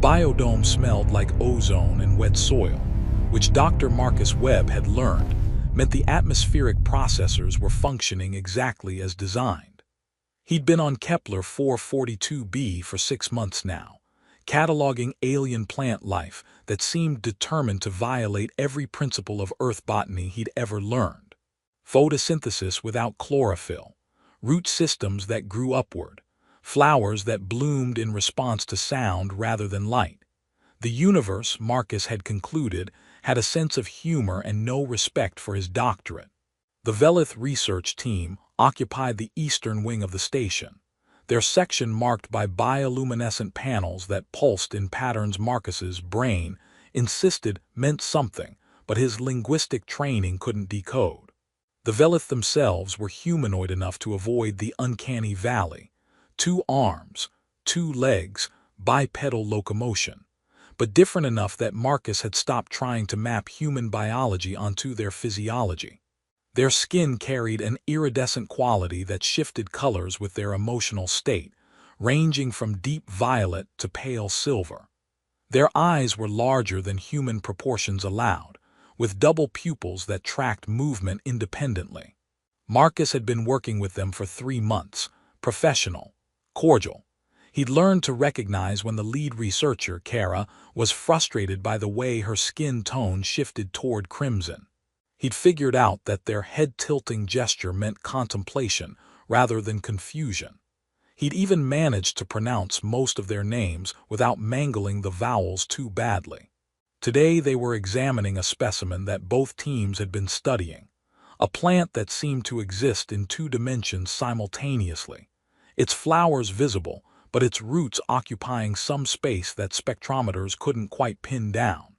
biodome smelled like ozone and wet soil, which Dr. Marcus Webb had learned meant the atmospheric processors were functioning exactly as designed. He'd been on Kepler 442b for 6 months now, cataloging alien plant life that seemed determined to violate every principle of Earth botany he'd ever learned. Photosynthesis without chlorophyll, root systems that grew upward, flowers that bloomed in response to sound rather than light. The universe, Marcus had concluded, had a sense of humor and no respect for his doctorate. The Velith research team occupied the eastern wing of the station, their section marked by bioluminescent panels that pulsed in patterns Marcus's brain insisted meant something, but his linguistic training couldn't decode. The Velith themselves were humanoid enough to avoid the uncanny valley: 2 arms, 2 legs, bipedal locomotion, but different enough that Marcus had stopped trying to map human biology onto their physiology. Their skin carried an iridescent quality that shifted colors with their emotional state, ranging from deep violet to pale silver. Their eyes were larger than human proportions allowed, with double pupils that tracked movement independently. Marcus had been working with them for 3 months, professional, cordial. He'd learned to recognize when the lead researcher, Kara, was frustrated by the way her skin tone shifted toward crimson. He'd figured out that their head-tilting gesture meant contemplation rather than confusion. He'd even managed to pronounce most of their names without mangling the vowels too badly. Today they were examining a specimen that both teams had been studying, a plant that seemed to exist in 2 dimensions simultaneously, its flowers visible, but its roots occupying some space that spectrometers couldn't quite pin down.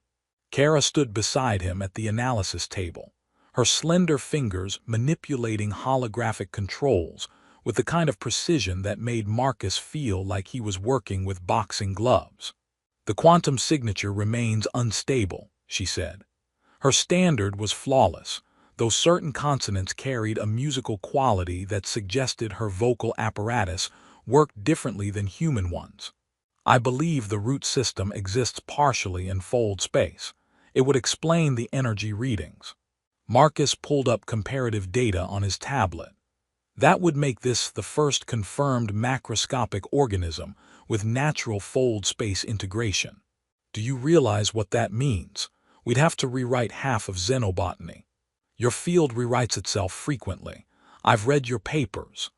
Kara stood beside him at the analysis table, her slender fingers manipulating holographic controls with the kind of precision that made Marcus feel like he was working with boxing gloves. "The quantum signature remains unstable," she said. Her standard was flawless, though certain consonants carried a musical quality that suggested her vocal apparatus worked differently than human ones. "I believe the root system exists partially in fold space. It would explain the energy readings." Marcus pulled up comparative data on his tablet. "That would make this the first confirmed macroscopic organism with natural fold space integration. Do you realize what that means? We'd have to rewrite half of xenobotany. Your field rewrites itself frequently. I've read your papers."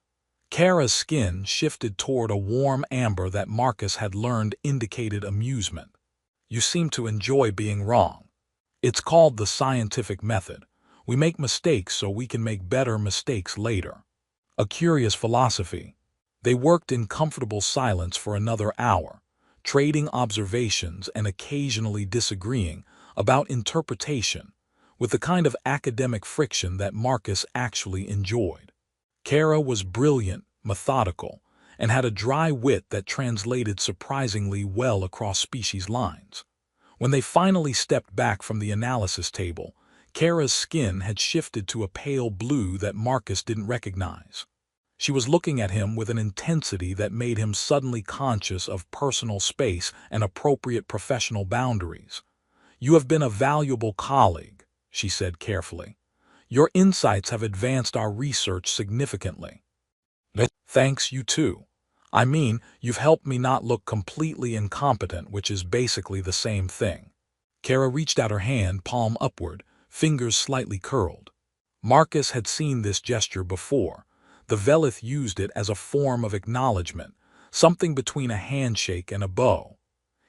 Kara's skin shifted toward a warm amber that Marcus had learned indicated amusement. "You seem to enjoy being wrong. It's called the scientific method. We make mistakes so we can make better mistakes later." A curious philosophy. They worked in comfortable silence for another hour, trading observations and occasionally disagreeing about interpretation, with the kind of academic friction that Marcus actually enjoyed. Kara was brilliant, methodical, and had a dry wit that translated surprisingly well across species lines. When they finally stepped back from the analysis table, Kara's skin had shifted to a pale blue that Marcus didn't recognize. She was looking at him with an intensity that made him suddenly conscious of personal space and appropriate professional boundaries. "You have been a valuable colleague," she said carefully. "Your insights have advanced our research significantly." "Thanks, you too. I mean, you've helped me not look completely incompetent, which is basically the same thing." Kara reached out her hand, palm upward, fingers slightly curled. Marcus had seen this gesture before. The Velith used it as a form of acknowledgement, something between a handshake and a bow.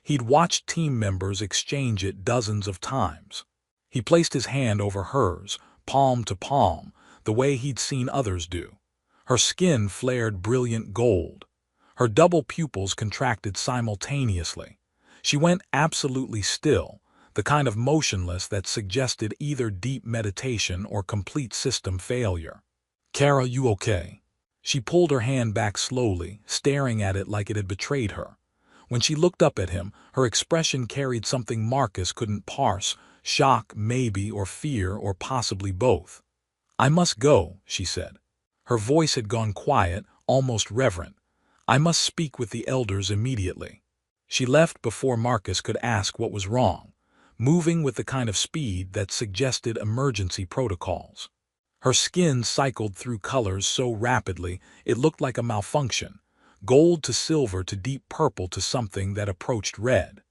He'd watched team members exchange it dozens of times. He placed his hand over hers, palm to palm, the way he'd seen others do. Her skin flared brilliant gold. Her double pupils contracted simultaneously. She went absolutely still, the kind of motionless that suggested either deep meditation or complete system failure. "Kara, you okay?" She pulled her hand back slowly, staring at it like it had betrayed her. When she looked up at him, her expression carried something Marcus couldn't parse: shock, maybe, or fear, or possibly both. "I must go," she said. Her voice had gone quiet, almost reverent. "I must speak with the elders immediately." She left before Marcus could ask what was wrong, moving with the kind of speed that suggested emergency protocols. Her skin cycled through colors so rapidly it looked like a malfunction, gold to silver to deep purple to something that approached red.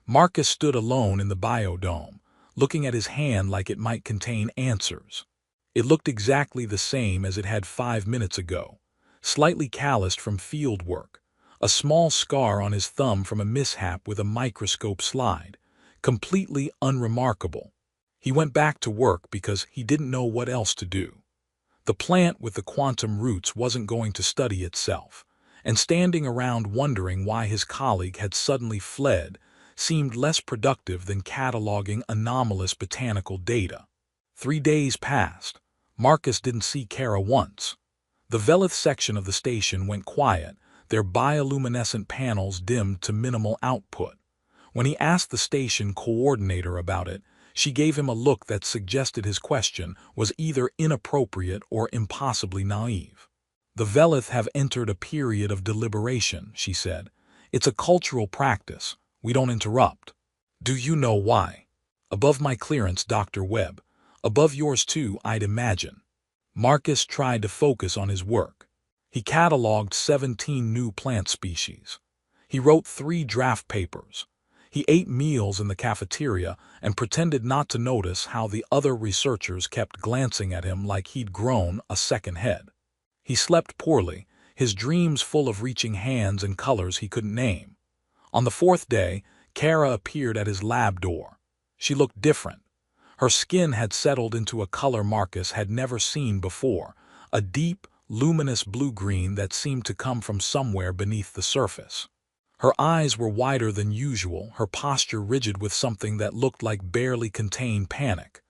Marcus stood alone in the biodome, looking at his hand like it might contain answers. It looked exactly the same as it had 5 minutes ago, slightly calloused from field work, a small scar on his thumb from a mishap with a microscope slide, completely unremarkable. He went back to work because he didn't know what else to do. The plant with the quantum roots wasn't going to study itself, and standing around wondering why his colleague had suddenly fled seemed less productive than cataloging anomalous botanical data. 3 days passed. Marcus didn't see Kara once. The Velith section of the station went quiet, their bioluminescent panels dimmed to minimal output. When he asked the station coordinator about it, she gave him a look that suggested his question was either inappropriate or impossibly naive. "The Velith have entered a period of deliberation," she said. "It's a cultural practice. We don't interrupt." "Do you know why?" "Above my clearance, Dr. Webb. Above yours too, I'd imagine." Marcus tried to focus on his work. He cataloged 17 new plant species. He wrote 3 draft papers. He ate meals in the cafeteria and pretended not to notice how the other researchers kept glancing at him like he'd grown a second head. He slept poorly, his dreams full of reaching hands and colors he couldn't name. On the 4th day, Kara appeared at his lab door. She looked different. Her skin had settled into a color Marcus had never seen before, a deep, luminous blue-green that seemed to come from somewhere beneath the surface. Her eyes were wider than usual, her posture rigid with something that looked like barely contained panic.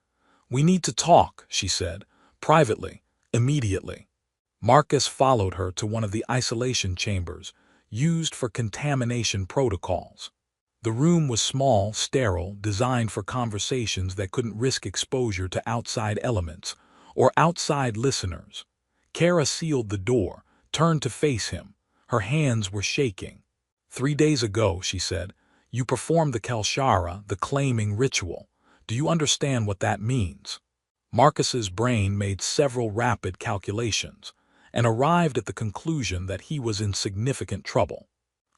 "We need to talk," she said, "privately, immediately." Marcus followed her to one of the isolation chambers, used for contamination protocols. The room was small, sterile, designed for conversations that couldn't risk exposure to outside elements or outside listeners. Kara sealed the door, turned to face him. Her hands were shaking. "3 days ago," she said, "you performed the Kelshara, the claiming ritual. Do you understand what that means?" Marcus's brain made several rapid calculations and arrived at the conclusion that he was in significant trouble.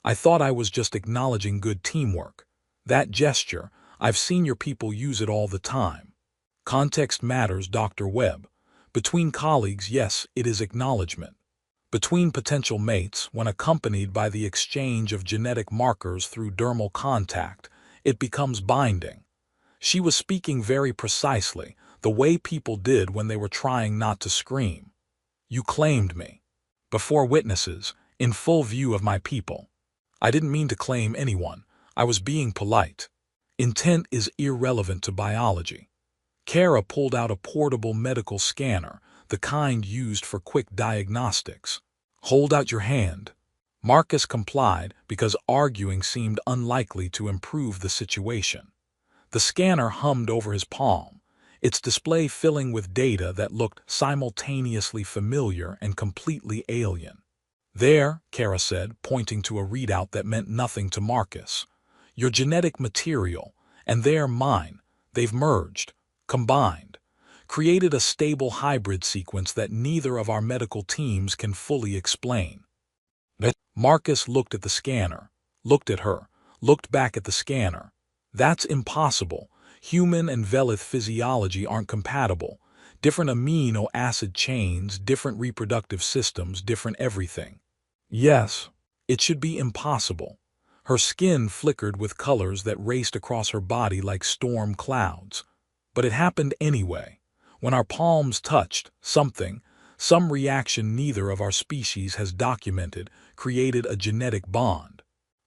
"I thought I was just acknowledging good teamwork. That gesture, I've seen your people use it all the time." "Context matters, Dr. Webb. Between colleagues, yes, it is acknowledgement. Between potential mates, when accompanied by the exchange of genetic markers through dermal contact, it becomes binding." She was speaking very precisely, the way people did when they were trying not to scream. "You claimed me. Before witnesses, in full view of my people. I didn't mean to claim anyone. I was being polite. Intent is irrelevant to biology." Kara pulled out a portable medical scanner, the kind used for quick diagnostics. "Hold out your hand." Marcus complied because arguing seemed unlikely to improve the situation. The scanner hummed over his palm, its display filling with data that looked simultaneously familiar and completely alien. "There," Kara said, pointing to a readout that meant nothing to Marcus. "Your genetic material, and they're mine. They've merged, combined, created a stable hybrid sequence that neither of our medical teams can fully explain." Marcus looked at the scanner, looked at her, looked back at the scanner. "That's impossible. Human and Velith physiology aren't compatible. Different amino acid chains, different reproductive systems, different everything." "Yes, it should be impossible." Her skin flickered with colors that raced across her body like storm clouds. "But it happened anyway. When our palms touched, some reaction neither of our species has documented, created a genetic bond.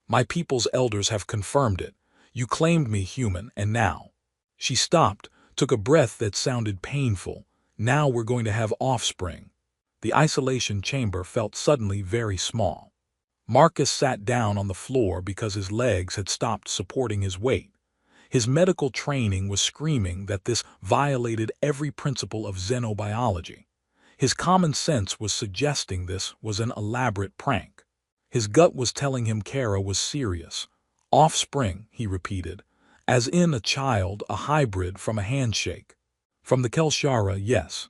My people's elders have confirmed it. You claimed me human, and now—" She stopped, took a breath that sounded painful. "Now we're going to have offspring." The isolation chamber felt suddenly very small. Marcus sat down on the floor because his legs had stopped supporting his weight. His medical training was screaming that this violated every principle of xenobiology. His common sense was suggesting this was an elaborate prank. His gut was telling him Kara was serious, Offspring, he repeated, as in a child, a hybrid from a handshake. From the Kelshara, yes.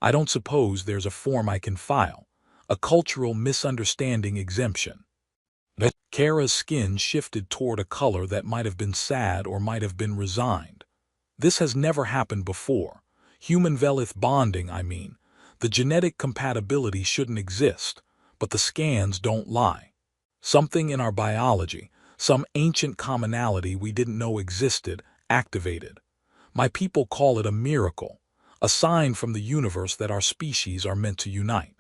I don't suppose there's a form I can file, a cultural misunderstanding exemption. Kara's skin shifted toward a color that might have been sad or might have been resigned. This has never happened before. Human Velith bonding, I mean. The genetic compatibility shouldn't exist, but the scans don't lie. Something in our biology, some ancient commonality we didn't know existed, activated. My people call it a miracle, a sign from the universe that our species are meant to unite.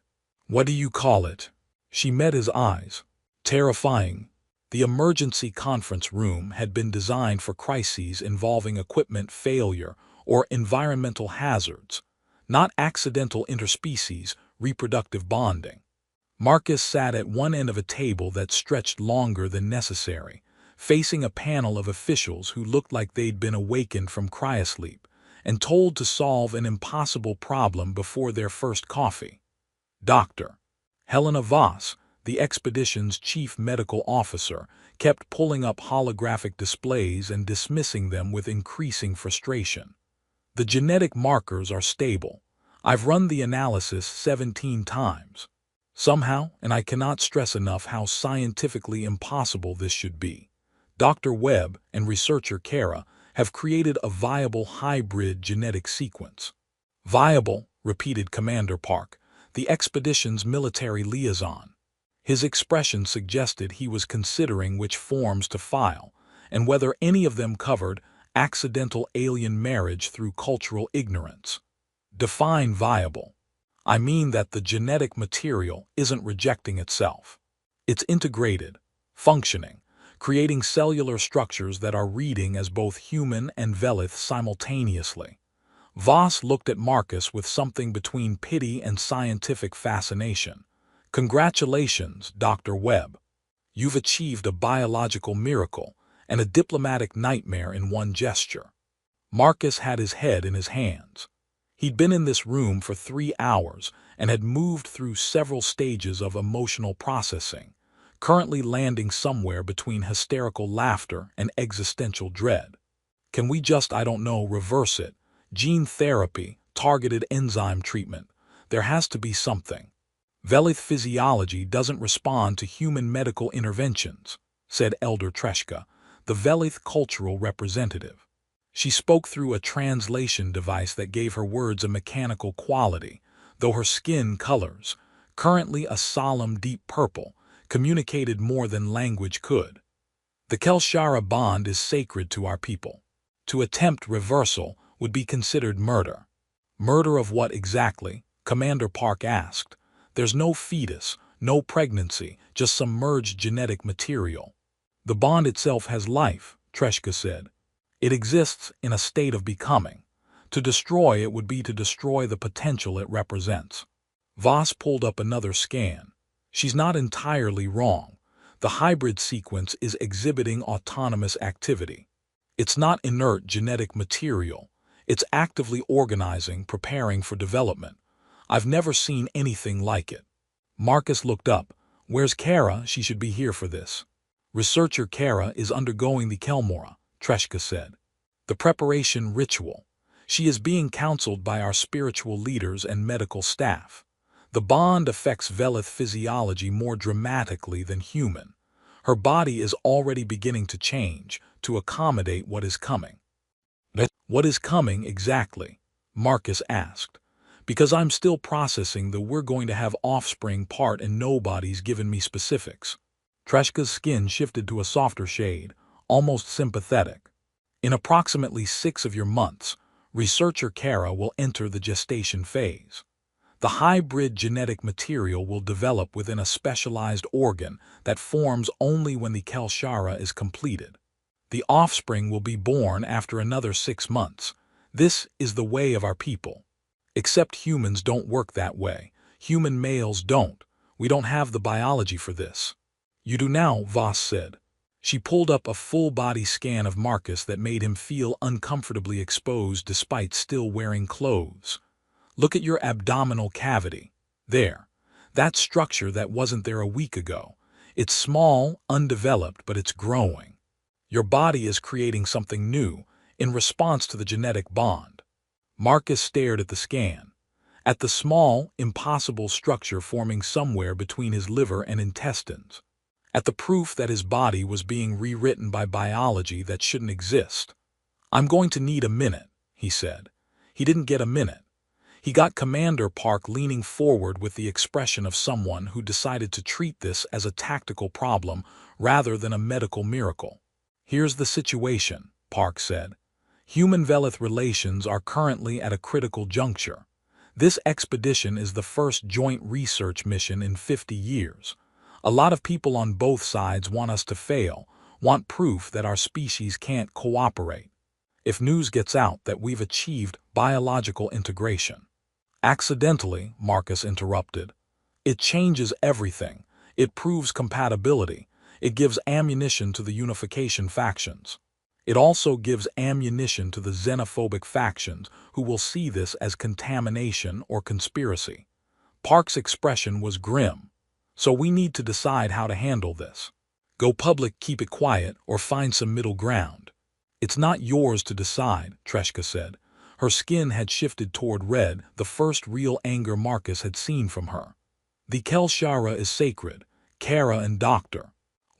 What do you call it? She met his eyes. Terrifying. The emergency conference room had been designed for crises involving equipment failure or environmental hazards, not accidental interspecies reproductive bonding. Marcus sat at one end of a table that stretched longer than necessary, facing a panel of officials who looked like they'd been awakened from cryosleep and told to solve an impossible problem before their first coffee. Dr. Helena Voss, the expedition's chief medical officer, kept pulling up holographic displays and dismissing them with increasing frustration. The genetic markers are stable. I've run the analysis 17 times. Somehow, and I cannot stress enough how scientifically impossible this should be, Dr. Webb and researcher Kara have created a viable hybrid genetic sequence. Viable, repeated Commander Park, the expedition's military liaison. His expression suggested he was considering which forms to file, and whether any of them covered accidental alien marriage through cultural ignorance. Define viable. I mean that the genetic material isn't rejecting itself. It's integrated, functioning, creating cellular structures that are reading as both human and Velith simultaneously. Voss looked at Marcus with something between pity and scientific fascination. Congratulations, Dr. Webb. You've achieved a biological miracle and a diplomatic nightmare in one gesture. Marcus had his head in his hands. He'd been in this room for 3 hours and had moved through several stages of emotional processing, currently landing somewhere between hysterical laughter and existential dread. Can we just, I don't know, reverse it? Gene therapy, targeted enzyme treatment. There has to be something. Velith physiology doesn't respond to human medical interventions, said Elder Treshka, the Velith cultural representative. She spoke through a translation device that gave her words a mechanical quality, though her skin colors, currently a solemn deep purple, communicated more than language could. The Kelshara bond is sacred to our people. To attempt reversal would be considered murder. Murder of what exactly? Commander Park asked. There's no fetus, no pregnancy, just some merged genetic material. The bond itself has life, Treshka said. It exists in a state of becoming. To destroy it would be to destroy the potential it represents. Voss pulled up another scan. She's not entirely wrong. The hybrid sequence is exhibiting autonomous activity. It's not inert genetic material. It's actively organizing, preparing for development. I've never seen anything like it. Marcus looked up. Where's Kara? She should be here for this. Researcher Kara is undergoing the Kelmora, Treshka said. The preparation ritual. She is being counseled by our spiritual leaders and medical staff. The bond affects Velith physiology more dramatically than human. Her body is already beginning to change to accommodate what is coming. What is coming exactly? Marcus asked. Because I'm still processing the we're going to have offspring part and nobody's given me specifics. Treshka's skin shifted to a softer shade, almost sympathetic. In approximately 6 of your months, researcher Kara will enter the gestation phase. The hybrid genetic material will develop within a specialized organ that forms only when the Kelshara is completed. The offspring will be born after another 6 months. This is the way of our people. Except humans don't work that way. Human males don't. We don't have the biology for this. You do now, Voss said. She pulled up a full-body scan of Marcus that made him feel uncomfortably exposed despite still wearing clothes. Look at your abdominal cavity. There. That structure that wasn't there a week ago. It's small, undeveloped, but it's growing. Your body is creating something new in response to the genetic bond. Marcus stared at the scan, at the small, impossible structure forming somewhere between his liver and intestines, at the proof that his body was being rewritten by biology that shouldn't exist. "I'm going to need a minute," he said. He didn't get a minute. He got Commander Park leaning forward with the expression of someone who decided to treat this as a tactical problem rather than a medical miracle. "Here's the situation," Park said. "Human-Velith relations are currently at a critical juncture. This expedition is the first joint research mission in 50 years. A lot of people on both sides want us to fail, want proof that our species can't cooperate. If news gets out that we've achieved biological integration—" "Accidentally," Marcus interrupted. "It changes everything. It proves compatibility. It gives ammunition to the unification factions. It also gives ammunition to the xenophobic factions who will see this as contamination or conspiracy." Park's expression was grim. "So we need to decide how to handle this. Go public, keep it quiet, or find some middle ground." "It's not yours to decide," Treshka said. Her skin had shifted toward red, the first real anger Marcus had seen from her. "The Kelshara is sacred. Kara and Dr.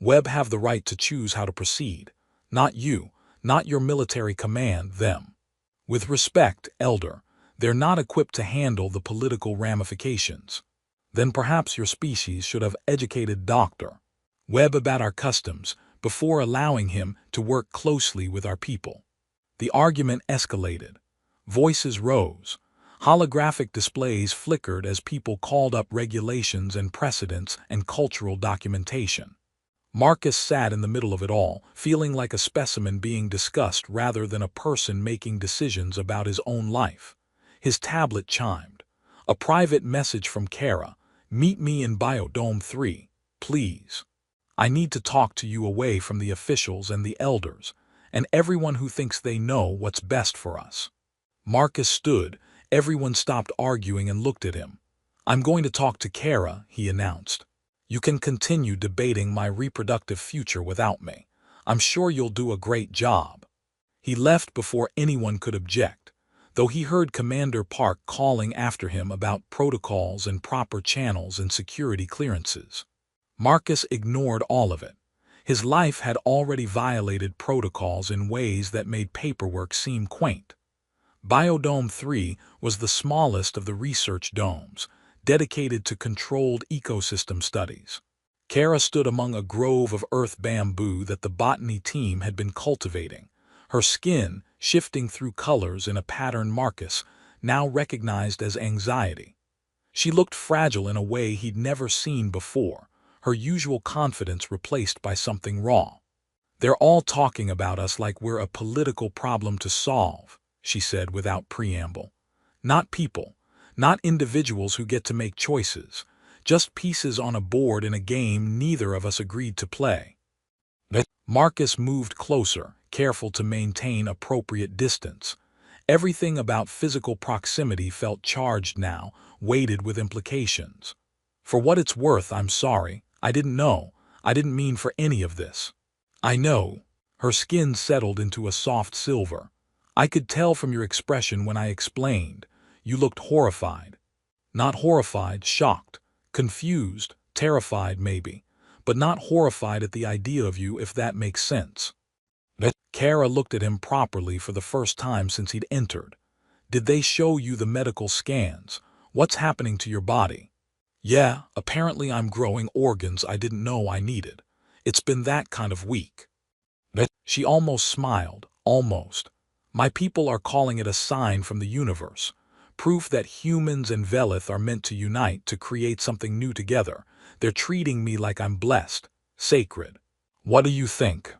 Webb have the right to choose how to proceed. Not you, not your military command, them. With respect, Elder, they're not equipped to handle the political ramifications. Then perhaps your species should have educated Dr. Webb about our customs before allowing him to work closely with our people." The argument escalated. Voices rose. Holographic displays flickered as people called up regulations and precedents and cultural documentation. Marcus sat in the middle of it all, feeling like a specimen being discussed rather than a person making decisions about his own life. His tablet chimed. A private message from Kara. "Meet me in Biodome 3, please. I need to talk to you away from the officials and the elders, and everyone who thinks they know what's best for us." Marcus stood. Everyone stopped arguing and looked at him. "I'm going to talk to Kara," he announced. "You can continue debating my reproductive future without me. I'm sure you'll do a great job." He left before anyone could object, though he heard Commander Park calling after him about protocols and proper channels and security clearances. Marcus ignored all of it. His life had already violated protocols in ways that made paperwork seem quaint. Biodome 3 was the smallest of the research domes, dedicated to controlled ecosystem studies. Kara stood among a grove of earth bamboo that the botany team had been cultivating, her skin shifting through colors in a pattern Marcus now recognized as anxiety. She looked fragile in a way he'd never seen before, her usual confidence replaced by something raw. "They're all talking about us like we're a political problem to solve," she said without preamble. "Not people, not individuals who get to make choices, just pieces on a board in a game neither of us agreed to play." Marcus moved closer, careful to maintain appropriate distance. Everything about physical proximity felt charged now, weighted with implications. "For what it's worth, I'm sorry. I didn't know. I didn't mean for any of this." "I know." Her skin settled into a soft silver. "I could tell from your expression when I explained. You looked horrified." "Not horrified, shocked, confused, terrified maybe, but not horrified at the idea of you, if that makes sense." Kara looked at him properly for the first time since he'd entered. "Did they show you the medical scans? What's happening to your body?" "Yeah, apparently I'm growing organs I didn't know I needed. It's been that kind of week." She almost smiled, almost. "My people are calling it a sign from the universe. Proof that humans and Velith are meant to unite to create something new together. They're treating me like I'm blessed, sacred. What do you think?"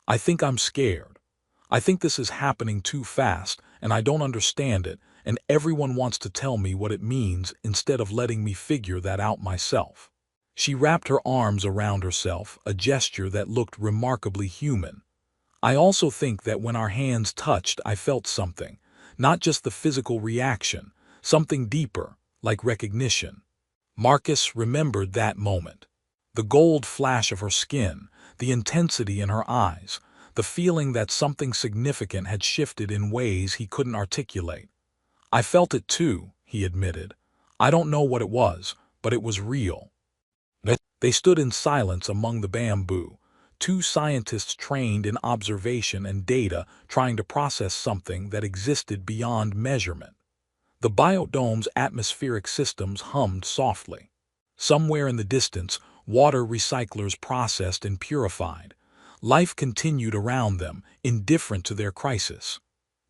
"I think I'm scared. I think this is happening too fast, and I don't understand it, and everyone wants to tell me what it means instead of letting me figure that out myself." She wrapped her arms around herself, a gesture that looked remarkably human. "I also think that when our hands touched I felt something, not just the physical reaction, something deeper, like recognition." Marcus remembered that moment. The gold flash of her skin, the intensity in her eyes, the feeling that something significant had shifted in ways he couldn't articulate. "I felt it too," he admitted. "I don't know what it was, but it was real." They stood in silence among the bamboo, two scientists trained in observation and data trying to process something that existed beyond measurement. The biodome's atmospheric systems hummed softly. Somewhere in the distance, water recyclers processed and purified. Life continued around them, indifferent to their crisis.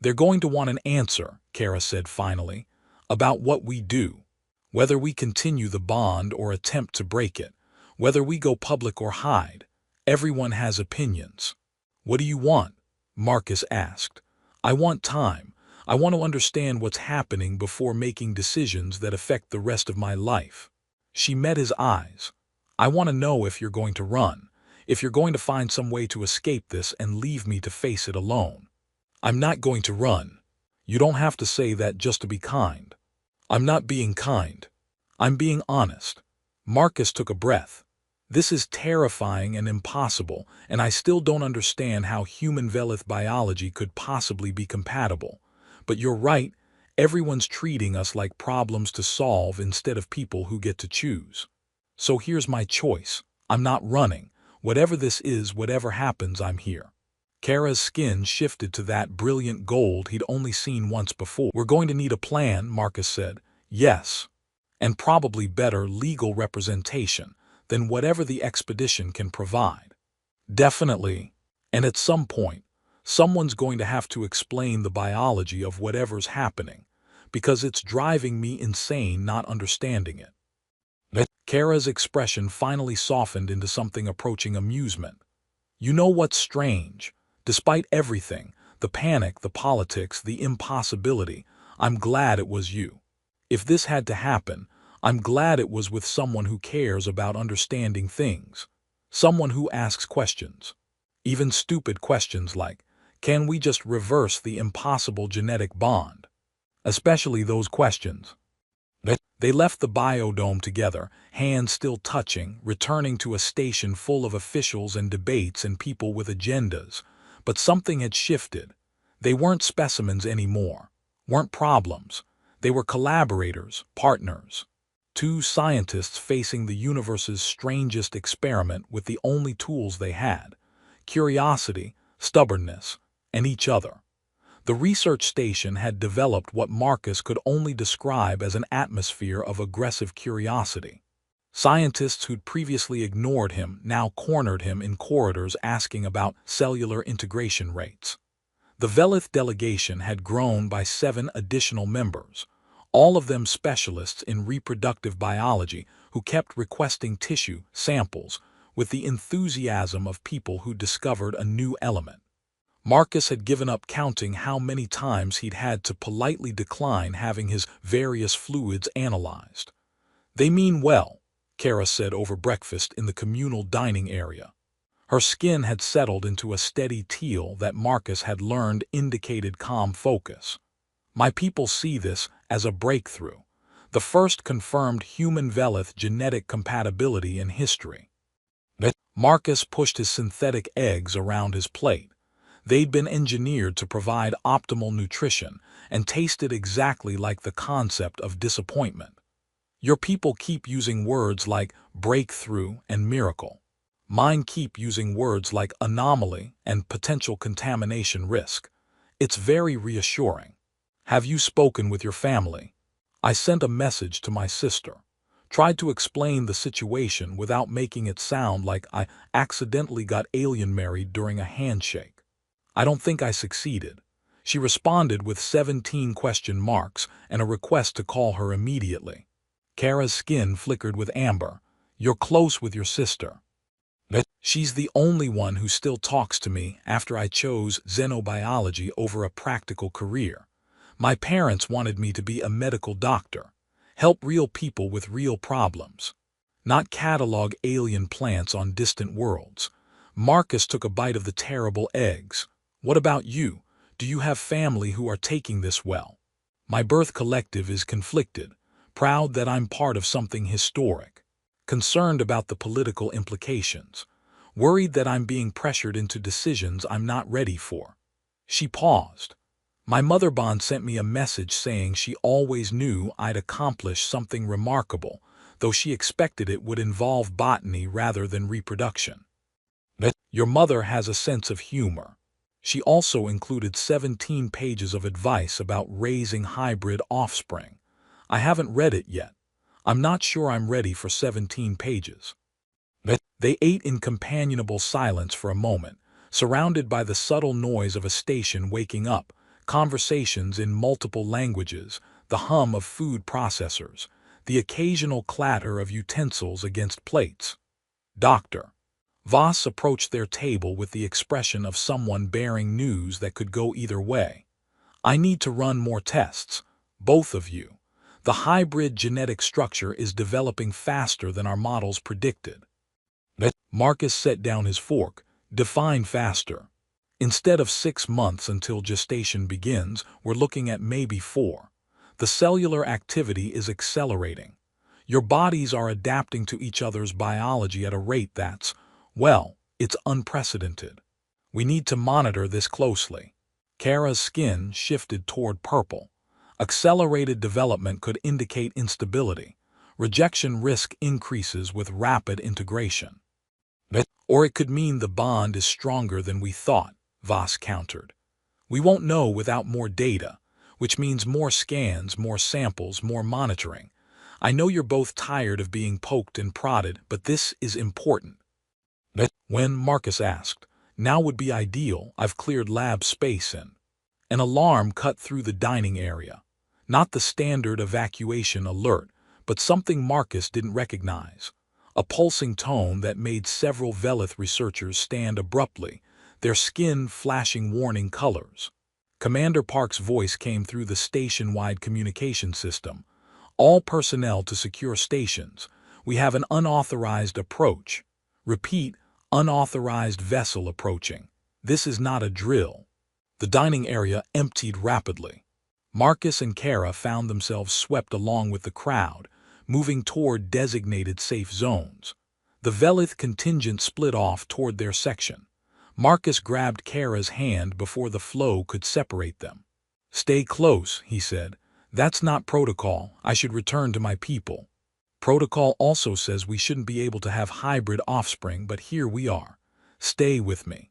"They're going to want an answer," Kara said finally, "about what we do. Whether we continue the bond or attempt to break it, whether we go public or hide. Everyone has opinions." "What do you want?" Marcus asked. "I want time. I want to understand what's happening before making decisions that affect the rest of my life." She met his eyes. "I want to know if you're going to run, if you're going to find some way to escape this and leave me to face it alone." "I'm not going to run." "You don't have to say that just to be kind." "I'm not being kind. I'm being honest." Marcus took a breath. "This is terrifying and impossible, and I still don't understand how human Velith biology could possibly be compatible. But you're right, everyone's treating us like problems to solve instead of people who get to choose. So here's my choice. I'm not running. Whatever this is, whatever happens, I'm here." Kara's skin shifted to that brilliant gold he'd only seen once before. "We're going to need a plan," Marcus said. "Yes. And probably better legal representation than whatever the expedition can provide." "Definitely. And at some point, someone's going to have to explain the biology of whatever's happening, because it's driving me insane not understanding it." Kara's expression finally softened into something approaching amusement. "You know what's strange? Despite everything, the panic, the politics, the impossibility, I'm glad it was you. If this had to happen, I'm glad it was with someone who cares about understanding things. Someone who asks questions. Even stupid questions like, can we just reverse the impossible genetic bond? Especially those questions." They left the biodome together, hands still touching, returning to a station full of officials and debates and people with agendas. But something had shifted. They weren't specimens anymore, weren't problems. They were collaborators, partners. Two scientists facing the universe's strangest experiment with the only tools they had: curiosity, stubbornness, and each other. The research station had developed what Marcus could only describe as an atmosphere of aggressive curiosity. Scientists who'd previously ignored him now cornered him in corridors asking about cellular integration rates. The Velith delegation had grown by 7 additional members, all of them specialists in reproductive biology who kept requesting tissue samples with the enthusiasm of people who discovered a new element. Marcus had given up counting how many times he'd had to politely decline having his various fluids analyzed. "They mean well," Kara said over breakfast in the communal dining area. Her skin had settled into a steady teal that Marcus had learned indicated calm focus. "My people see this as a breakthrough, the first confirmed human Velith genetic compatibility in history." Marcus pushed his synthetic eggs around his plate. They'd been engineered to provide optimal nutrition and tasted exactly like the concept of disappointment. "Your people keep using words like breakthrough and miracle. Mine keep using words like anomaly and potential contamination risk. It's very reassuring." "Have you spoken with your family?" "I sent a message to my sister. Tried to explain the situation without making it sound like I accidentally got alien married during a handshake. I don't think I succeeded. She responded with 17 question marks and a request to call her immediately." Kara's skin flickered with amber. "You're close with your sister." "She's the only one who still talks to me after I chose xenobiology over a practical career. My parents wanted me to be a medical doctor, help real people with real problems, not catalog alien plants on distant worlds." Marcus took a bite of the terrible eggs. "What about you? Do you have family who are taking this well?" "My birth collective is conflicted, proud that I'm part of something historic, concerned about the political implications. worried that I'm being pressured into decisions I'm not ready for. She paused. My mother bond sent me a message saying she always knew I'd accomplish something remarkable, though she expected it would involve botany rather than reproduction. Your mother has a sense of humor. She also included 17 pages of advice about raising hybrid offspring. I haven't read it yet. I'm not sure I'm ready for 17 pages. They ate in companionable silence for a moment, surrounded by the subtle noise of a station waking up, conversations in multiple languages, the hum of food processors, the occasional clatter of utensils against plates. Doctor. Voss approached their table with the expression of someone bearing news that could go either way. I need to run more tests, both of you. The hybrid genetic structure is developing faster than our models predicted. Marcus set down his fork. Define faster. Instead of 6 months until gestation begins, we're looking at maybe 4. The cellular activity is accelerating. Your bodies are adapting to each other's biology at a rate that's, well, it's unprecedented. We need to monitor this closely. Kara's skin shifted toward purple. Accelerated development could indicate instability. Rejection risk increases with rapid integration. Or it could mean the bond is stronger than we thought, Voss countered. We won't know without more data, which means more scans, more samples, more monitoring. I know you're both tired of being poked and prodded, but this is important. When Marcus asked, now would be ideal, I've cleared lab space in. An alarm cut through the dining area. Not the standard evacuation alert, but something Marcus didn't recognize. A pulsing tone that made several Velith researchers stand abruptly, their skin flashing warning colors. Commander Park's voice came through the station-wide communication system. All personnel to secure stations. We have an unauthorized approach. Repeat, unauthorized vessel approaching. This is not a drill. The dining area emptied rapidly. Marcus and Kara found themselves swept along with the crowd, moving toward designated safe zones. The Velith contingent split off toward their section. Marcus grabbed Kara's hand before the flow could separate them. Stay close, he said. That's not protocol. I should return to my people. Protocol also says we shouldn't be able to have hybrid offspring, but here we are. Stay with me.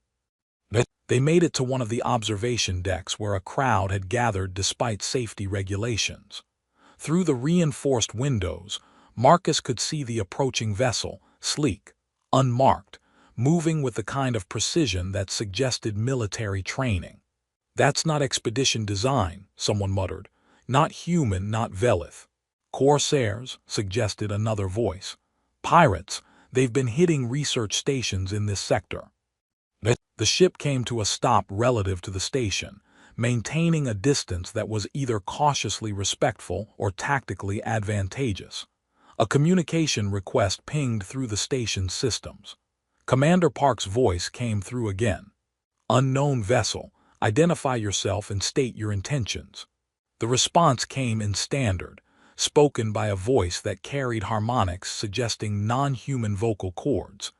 They made it to one of the observation decks where a crowd had gathered despite safety regulations. Through the reinforced windows, Marcus could see the approaching vessel, sleek, unmarked, moving with the kind of precision that suggested military training. That's not expedition design, someone muttered. Not human, not Velith. Corsairs, suggested another voice. Pirates, they've been hitting research stations in this sector. The ship came to a stop relative to the station, maintaining a distance that was either cautiously respectful or tactically advantageous. A communication request pinged through the station's systems. Commander Park's voice came through again. Unknown vessel, identify yourself and state your intentions. The response came in standard, spoken by a voice that carried harmonics suggesting non-human vocal cords.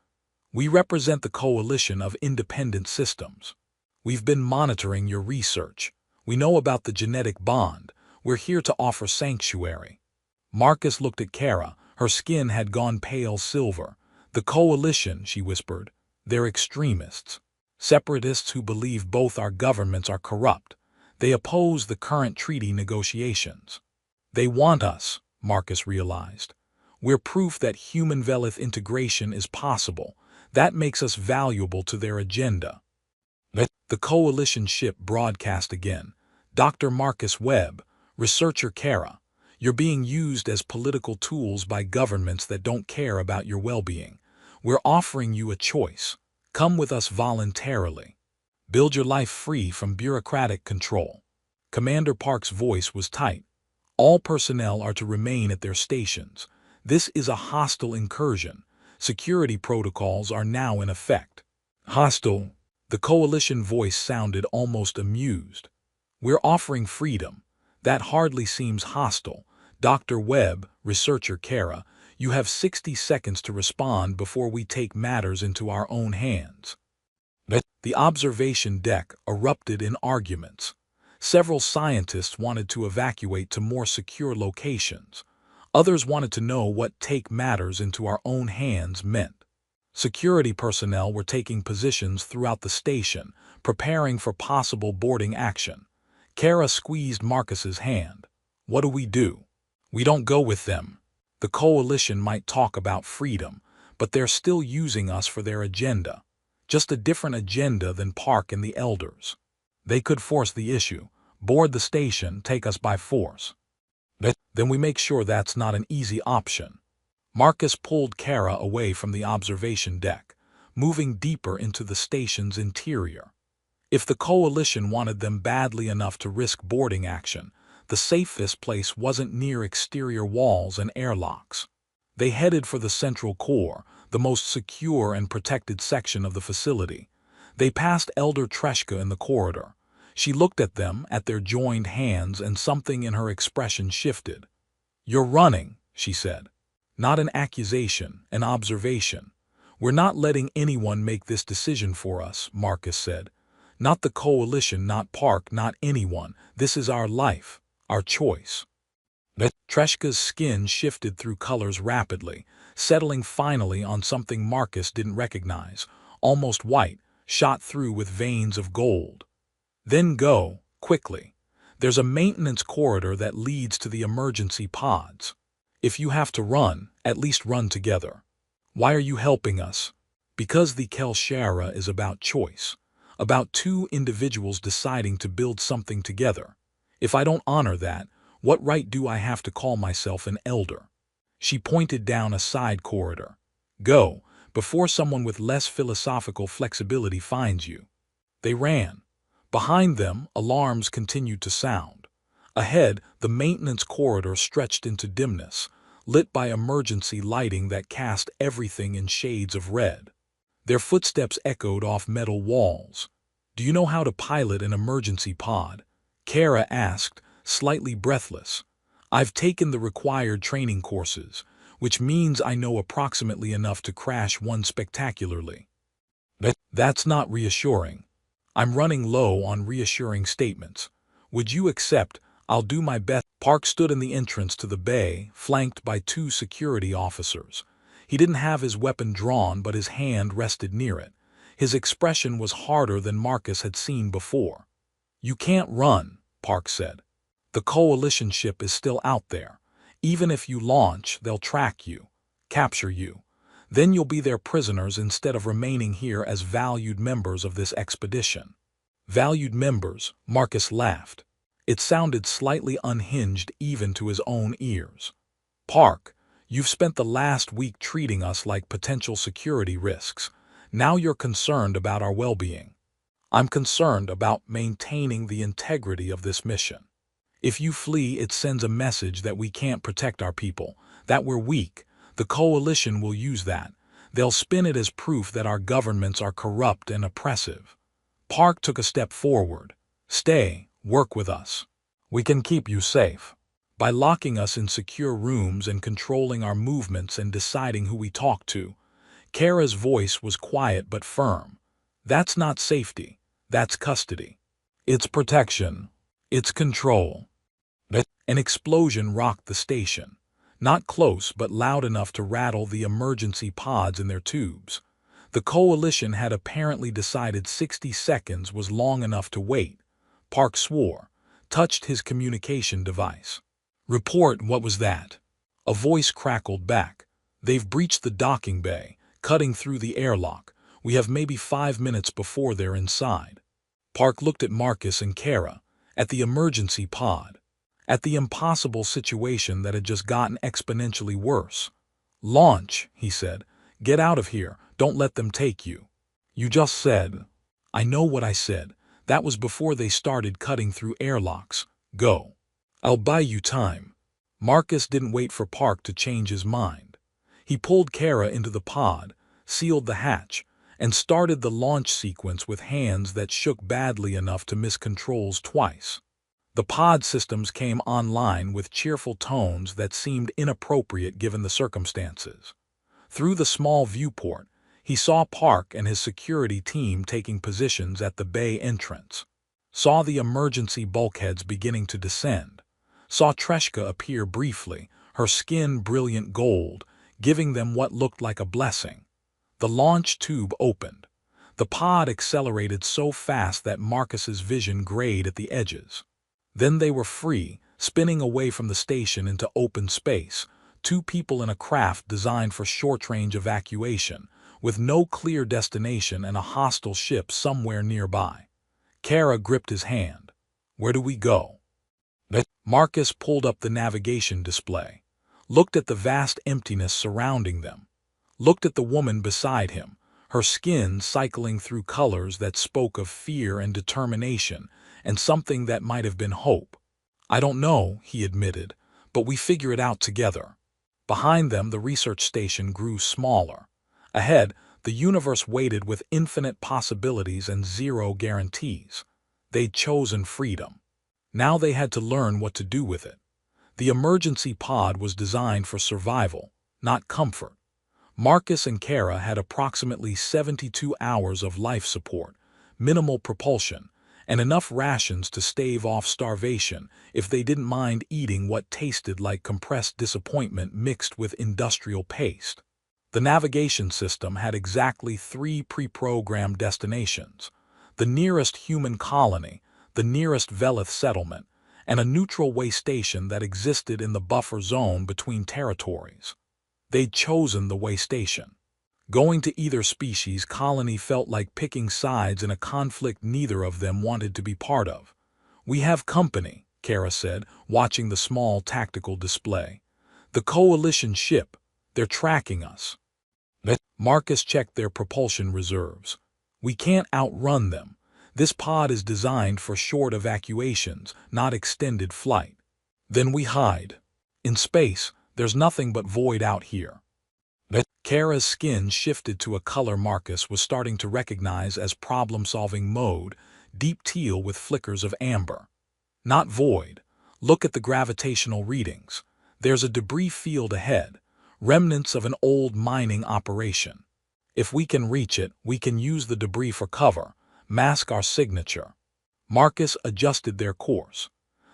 We represent the coalition of independent systems. We've been monitoring your research. We know about the genetic bond. We're here to offer sanctuary. Marcus looked at Kara. Her skin had gone pale silver. The coalition, she whispered. They're extremists. Separatists who believe both our governments are corrupt. They oppose the current treaty negotiations. They want us, Marcus realized. We're proof that human Velith integration is possible. That makes us valuable to their agenda. The coalition ship broadcast again. Dr. Marcus Webb, researcher Kara, you're being used as political tools by governments that don't care about your well-being. We're offering you a choice. Come with us voluntarily. Build your life free from bureaucratic control. Commander Park's voice was tight. All personnel are to remain at their stations. This is a hostile incursion. Security protocols are now in effect. Hostile? The coalition voice sounded almost amused. We're offering freedom. That hardly seems hostile. Dr. Webb, researcher Kara, You have 60 seconds to respond before we take matters into our own hands. The observation deck erupted in arguments. Several scientists wanted to evacuate to more secure locations. Others wanted to know what "take matters into our own hands" meant. Security personnel were taking positions throughout the station, preparing for possible boarding action. Kara squeezed Marcus's hand. "What do? We don't go with them. The coalition might talk about freedom, but they're still using us for their agenda. Just a different agenda than Park and the elders. They could force the issue, board the station, take us by force. Then we make sure that's not an easy option." Marcus pulled Kara away from the observation deck, moving deeper into the station's interior. If the coalition wanted them badly enough to risk boarding action, the safest place wasn't near exterior walls and airlocks. They headed for the central core, the most secure and protected section of the facility. They passed Elder Treshka in the corridor. She looked at them, at their joined hands, and something in her expression shifted. "You're running," she said. "Not an accusation, an observation. We're not letting anyone make this decision for us," Marcus said. "Not the coalition, not Park, not anyone. This is our life, our choice." Treshka's skin shifted through colors rapidly, settling finally on something Marcus didn't recognize, almost white, shot through with veins of gold. "Then go, quickly. There's a maintenance corridor that leads to the emergency pods. If you have to run, at least run together." "Why are you helping us?" "Because the Kelshara is about choice, about two individuals deciding to build something together. If I don't honor that, what right do I have to call myself an elder?" She pointed down a side corridor. "Go, before someone with less philosophical flexibility finds you." They ran. Behind them, alarms continued to sound. Ahead, the maintenance corridor stretched into dimness, lit by emergency lighting that cast everything in shades of red. Their footsteps echoed off metal walls. "Do you know how to pilot an emergency pod?" Kara asked, slightly breathless. "I've taken the required training courses, which means I know approximately enough to crash one spectacularly." "That's not reassuring." "I'm running low on reassuring statements. Would you accept, 'I'll do my best'?" Park stood in the entrance to the bay, flanked by two security officers. He didn't have his weapon drawn, but his hand rested near it. His expression was harder than Marcus had seen before. "You can't run," Park said. "The coalition ship is still out there. Even if you launch, they'll track you, capture you. Then you'll be their prisoners instead of remaining here as valued members of this expedition." "Valued members," Marcus laughed. It sounded slightly unhinged even to his own ears. "Park, you've spent the last week treating us like potential security risks. Now you're concerned about our well-being. I'm concerned about maintaining the integrity of this mission. If you flee, it sends a message that we can't protect our people, that we're weak. The coalition will use that. They'll spin it as proof that our governments are corrupt and oppressive." Park took a step forward. "Stay, work with us. We can keep you safe. By locking us in secure rooms and controlling our movements and deciding who we talk to." Kara's voice was quiet but firm. "That's not safety. That's custody. It's protection. It's control." An explosion rocked the station. Not close, but loud enough to rattle the emergency pods in their tubes. The coalition had apparently decided 60 seconds was long enough to wait. Park swore, touched his communication device. "Report, what was that?" A voice crackled back. "They've breached the docking bay, cutting through the airlock. We have maybe 5 minutes before they're inside." Park looked at Marcus and Kara, at the emergency pod, at the impossible situation that had just gotten exponentially worse. "Launch," he said. "Get out of here. Don't let them take you." "You just said." "I know what I said. That was before they started cutting through airlocks. Go. I'll buy you time." Marcus didn't wait for Park to change his mind. He pulled Kara into the pod, sealed the hatch, and started the launch sequence with hands that shook badly enough to miss controls twice. The pod systems came online with cheerful tones that seemed inappropriate given the circumstances. Through the small viewport, he saw Park and his security team taking positions at the bay entrance. Saw the emergency bulkheads beginning to descend. Saw Treshka appear briefly, her skin brilliant gold, giving them what looked like a blessing. The launch tube opened. The pod accelerated so fast that Marcus's vision grayed at the edges. Then they were free, spinning away from the station into open space, two people in a craft designed for short-range evacuation, with no clear destination and a hostile ship somewhere nearby. Kara gripped his hand. "Where do we go?" Marcus pulled up the navigation display, looked at the vast emptiness surrounding them, looked at the woman beside him, her skin cycling through colors that spoke of fear and determination, and something that might have been hope. "I don't know," he admitted, "but we figure it out together." Behind them, the research station grew smaller. Ahead, the universe waited with infinite possibilities and zero guarantees. They'd chosen freedom. Now they had to learn what to do with it. The emergency pod was designed for survival, not comfort. Marcus and Kara had approximately 72 hours of life support, minimal propulsion, and enough rations to stave off starvation if they didn't mind eating what tasted like compressed disappointment mixed with industrial paste. The navigation system had exactly 3 pre-programmed destinations: the nearest human colony, the nearest Velith settlement, and a neutral way station that existed in the buffer zone between territories. They'd chosen the way station. Going to either species colony felt like picking sides in a conflict neither of them wanted to be part of. "We have company," Kara said, watching the small tactical display. "The coalition ship. They're tracking us." Marcus checked their propulsion reserves. "We can't outrun them. This pod is designed for short evacuations, not extended flight." "Then we hide. In space, there's nothing but void out here." Kara's skin shifted to a color Marcus was starting to recognize as problem-solving mode, deep teal with flickers of amber. "Not void. Look at the gravitational readings. There's a debris field ahead, remnants of an old mining operation. If we can reach it, we can use the debris for cover, mask our signature." Marcus adjusted their course.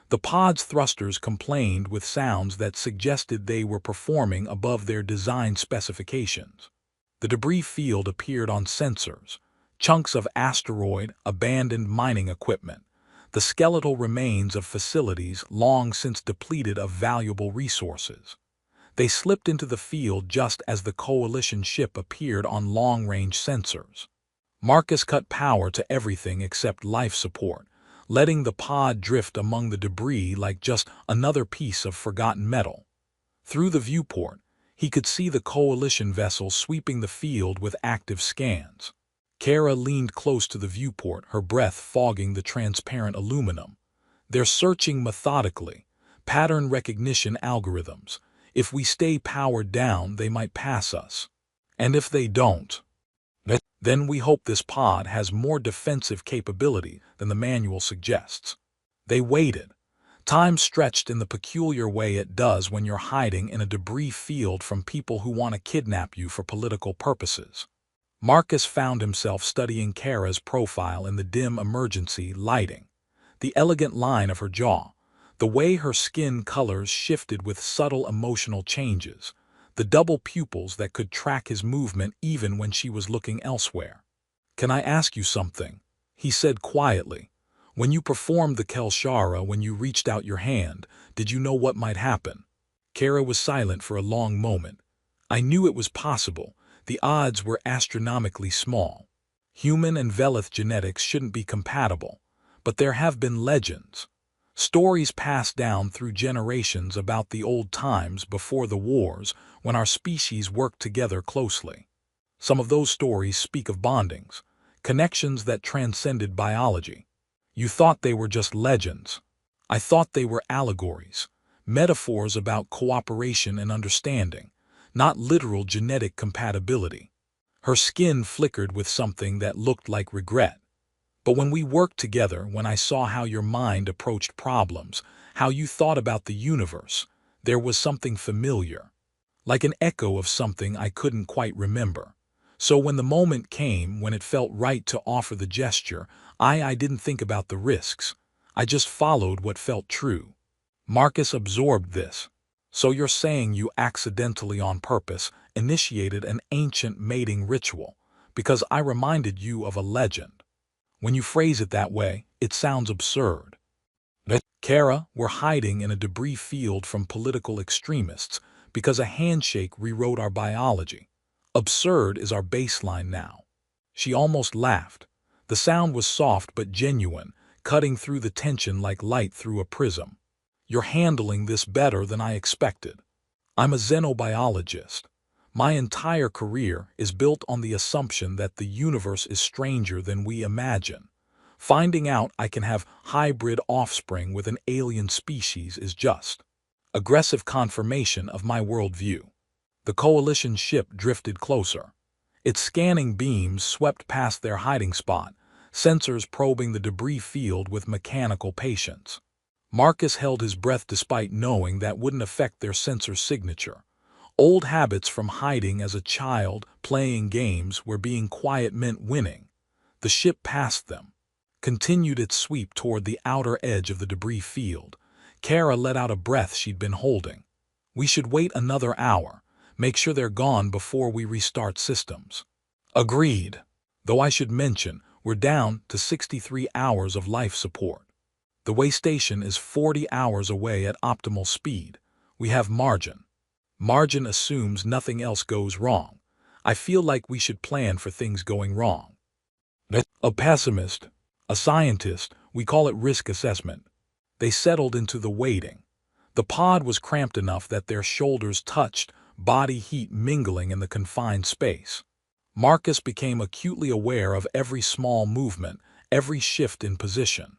The pod's thrusters complained with sounds that suggested they were performing above their design specifications. The debris field appeared on sensors, chunks of asteroid, abandoned mining equipment, the skeletal remains of facilities long since depleted of valuable resources. They slipped into the field just as the coalition ship appeared on long-range sensors. Marcus cut power to everything except life support, letting the pod drift among the debris like just another piece of forgotten metal. Through the viewport, he could see the coalition vessel sweeping the field with active scans. Kara leaned close to the viewport, her breath fogging the transparent aluminum. "They're searching methodically, pattern recognition algorithms. If we stay powered down, they might pass us. And if they don't, then we hope this pod has more defensive capability than the manual suggests." They waited. Time stretched in the peculiar way it does when you're hiding in a debris field from people who want to kidnap you for political purposes. Marcus found himself studying Kara's profile in the dim emergency lighting. The elegant line of her jaw, the way her skin colors shifted with subtle emotional changes, the double pupils that could track his movement even when she was looking elsewhere. "Can I ask you something?" he said quietly. "When you performed the Kelshara, when you reached out your hand, did you know what might happen?" Kara was silent for a long moment. "I knew it was possible. The odds were astronomically small. Human and Velith genetics shouldn't be compatible. But there have been legends. Stories passed down through generations about the old times before the wars when our species worked together closely. Some of those stories speak of bondings, connections that transcended biology. You thought they were just legends. I thought they were allegories, metaphors about cooperation and understanding, not literal genetic compatibility." Her skin flickered with something that looked like regret. But when we worked together, when I saw how your mind approached problems, how you thought about the universe, there was something familiar, like an echo of something I couldn't quite remember. So when the moment came, when it felt right to offer the gesture, I didn't think about the risks. I just followed what felt true. Marcus absorbed this. So you're saying you accidentally on purpose initiated an ancient mating ritual because I reminded you of a legend. When you phrase it that way, it sounds absurd. Kara, we're hiding in a debris field from political extremists because a handshake rewrote our biology. Absurd is our baseline now. She almost laughed. The sound was soft but genuine, cutting through the tension like light through a prism. You're handling this better than I expected. I'm a xenobiologist. My entire career is built on the assumption that the universe is stranger than we imagine. Finding out I can have hybrid offspring with an alien species is just aggressive confirmation of my worldview. The coalition ship drifted closer. Its scanning beams swept past their hiding spot, sensors probing the debris field with mechanical patience. Marcus held his breath despite knowing that wouldn't affect their sensor signature. Old habits from hiding as a child, playing games where being quiet meant winning. The ship passed them, continued its sweep toward the outer edge of the debris field. Kara let out a breath she'd been holding. We should wait another hour, make sure they're gone before we restart systems. Agreed. Though I should mention, we're down to 63 hours of life support. The way station is 40 hours away at optimal speed. We have margin. Margin assumes nothing else goes wrong. I feel like we should plan for things going wrong. A pessimist, a scientist, we call it risk assessment. They settled into the waiting. The pod was cramped enough that their shoulders touched, body heat mingling in the confined space. Marcus became acutely aware of every small movement, every shift in position.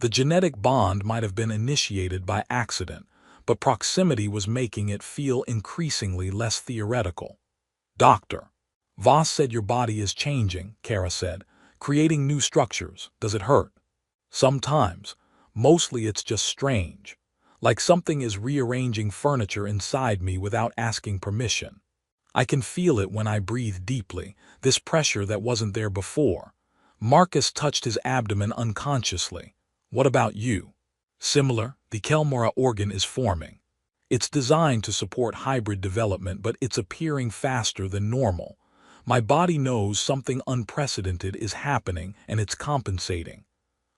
The genetic bond might have been initiated by accident, but proximity was making it feel increasingly less theoretical. Doctor, Voss said your body is changing, Kara said, creating new structures. Does it hurt? Sometimes. Mostly it's just strange. Like something is rearranging furniture inside me without asking permission. I can feel it when I breathe deeply, this pressure that wasn't there before. Marcus touched his abdomen unconsciously. What about you? Similar, the Kelmora organ is forming. It's designed to support hybrid development, but it's appearing faster than normal. My body knows something unprecedented is happening and it's compensating.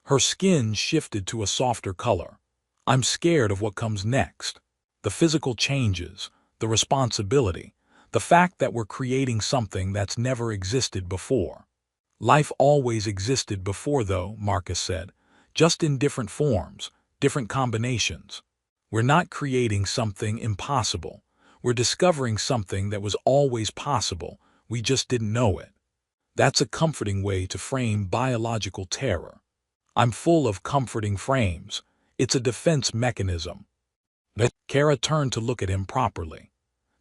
Her skin shifted to a softer color. I'm scared of what comes next. The physical changes, the responsibility, the fact that we're creating something that's never existed before. Life always existed before, though, Marcus said, just in different forms, different combinations. We're not creating something impossible. We're discovering something that was always possible. We just didn't know it. That's a comforting way to frame biological terror. I'm full of comforting frames. It's a defense mechanism. Kara turned to look at him properly.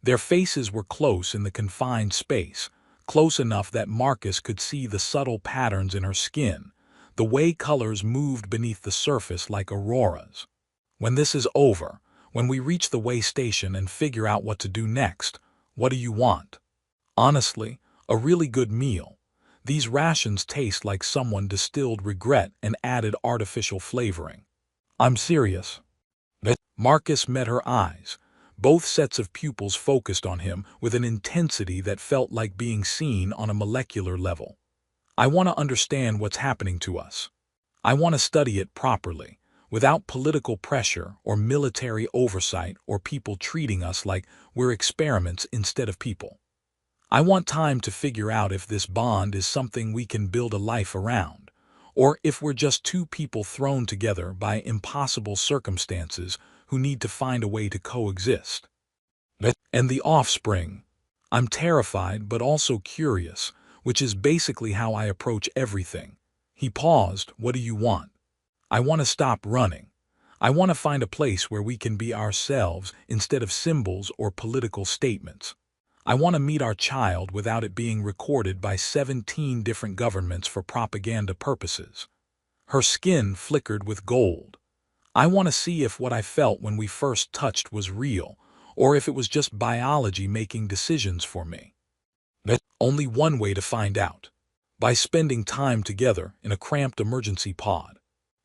Their faces were close in the confined space, close enough that Marcus could see the subtle patterns in her skin, the way colors moved beneath the surface like auroras. When this is over, when we reach the way station and figure out what to do next, what do you want? Honestly, a really good meal. These rations taste like someone distilled regret and added artificial flavoring. I'm serious. Marcus met her eyes. Both sets of pupils focused on him with an intensity that felt like being seen on a molecular level. I want to understand what's happening to us. I want to study it properly, without political pressure or military oversight or people treating us like we're experiments instead of people. I want time to figure out if this bond is something we can build a life around, or if we're just two people thrown together by impossible circumstances who need to find a way to coexist. And the offspring. I'm terrified but also curious, which is basically how I approach everything. He paused. What do you want? I want to stop running. I want to find a place where we can be ourselves instead of symbols or political statements. I want to meet our child without it being recorded by 17 different governments for propaganda purposes. Her skin flickered with gold. I want to see if what I felt when we first touched was real, or if it was just biology making decisions for me. There's only one way to find out. By spending time together in a cramped emergency pod.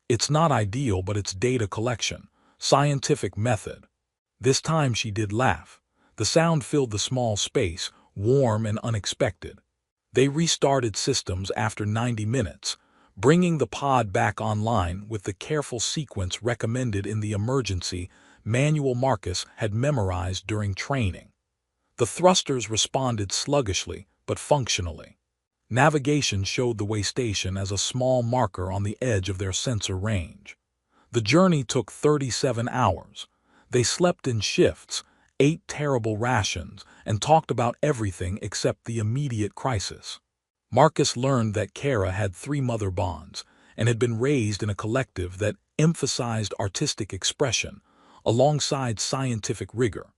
It's not ideal, but it's data collection, scientific method. This time she did laugh. The sound filled the small space, warm and unexpected. They restarted systems after 90 minutes, bringing the pod back online with the careful sequence recommended in the emergency manual Marcus had memorized during training. The thrusters responded sluggishly, but functionally. Navigation showed the way station as a small marker on the edge of their sensor range. The journey took 37 hours. They slept in shifts, ate terrible rations, and talked about everything except the immediate crisis. Marcus learned that Kara had 3 mother bonds and had been raised in a collective that emphasized artistic expression alongside scientific rigor.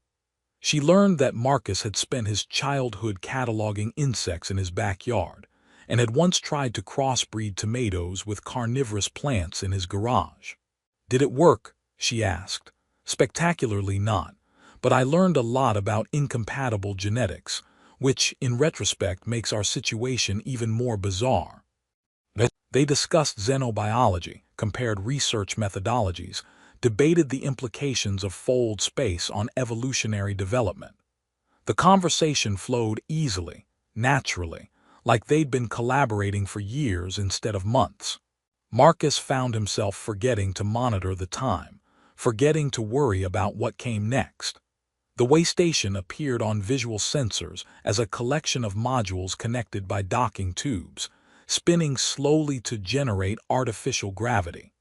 She learned that Marcus had spent his childhood cataloging insects in his backyard and had once tried to crossbreed tomatoes with carnivorous plants in his garage. "Did it work?" she asked. "Spectacularly not, but I learned a lot about incompatible genetics, which, in retrospect, makes our situation even more bizarre." They discussed xenobiology, compared research methodologies, debated the implications of fold space on evolutionary development. The conversation flowed easily, naturally, like they'd been collaborating for years instead of months. Marcus found himself forgetting to monitor the time, forgetting to worry about what came next. The way station appeared on visual sensors as a collection of modules connected by docking tubes, spinning slowly to generate artificial gravity.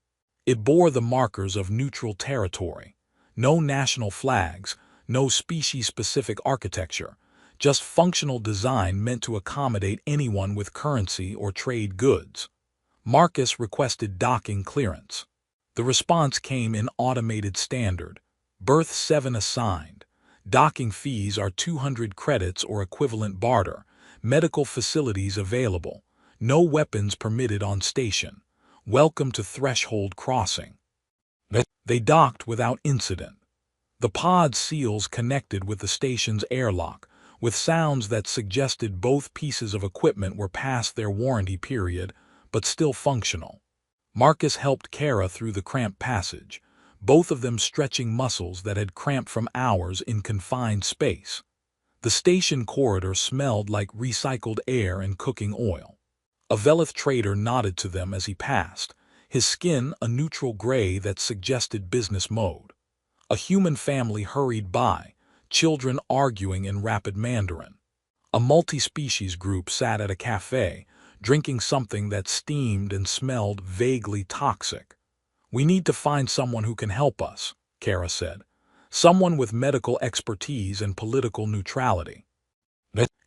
It bore the markers of neutral territory. No national flags, no species-specific architecture, just functional design meant to accommodate anyone with currency or trade goods. Marcus requested docking clearance. The response came in automated standard. Berth 7 assigned. Docking fees are 200 credits or equivalent barter. Medical facilities available. No weapons permitted on station. Welcome to threshold crossing. They docked without incident. The pod seals connected with the station's airlock, with sounds that suggested both pieces of equipment were past their warranty period, but still functional. Marcus helped Kara through the cramped passage, both of them stretching muscles that had cramped from hours in confined space. The station corridor smelled like recycled air and cooking oil. A Velith trader nodded to them as he passed, his skin a neutral gray that suggested business mode. A human family hurried by, children arguing in rapid Mandarin. A multi-species group sat at a cafe, drinking something that steamed and smelled vaguely toxic. "We need to find someone who can help us," Kara said. "Someone with medical expertise and political neutrality.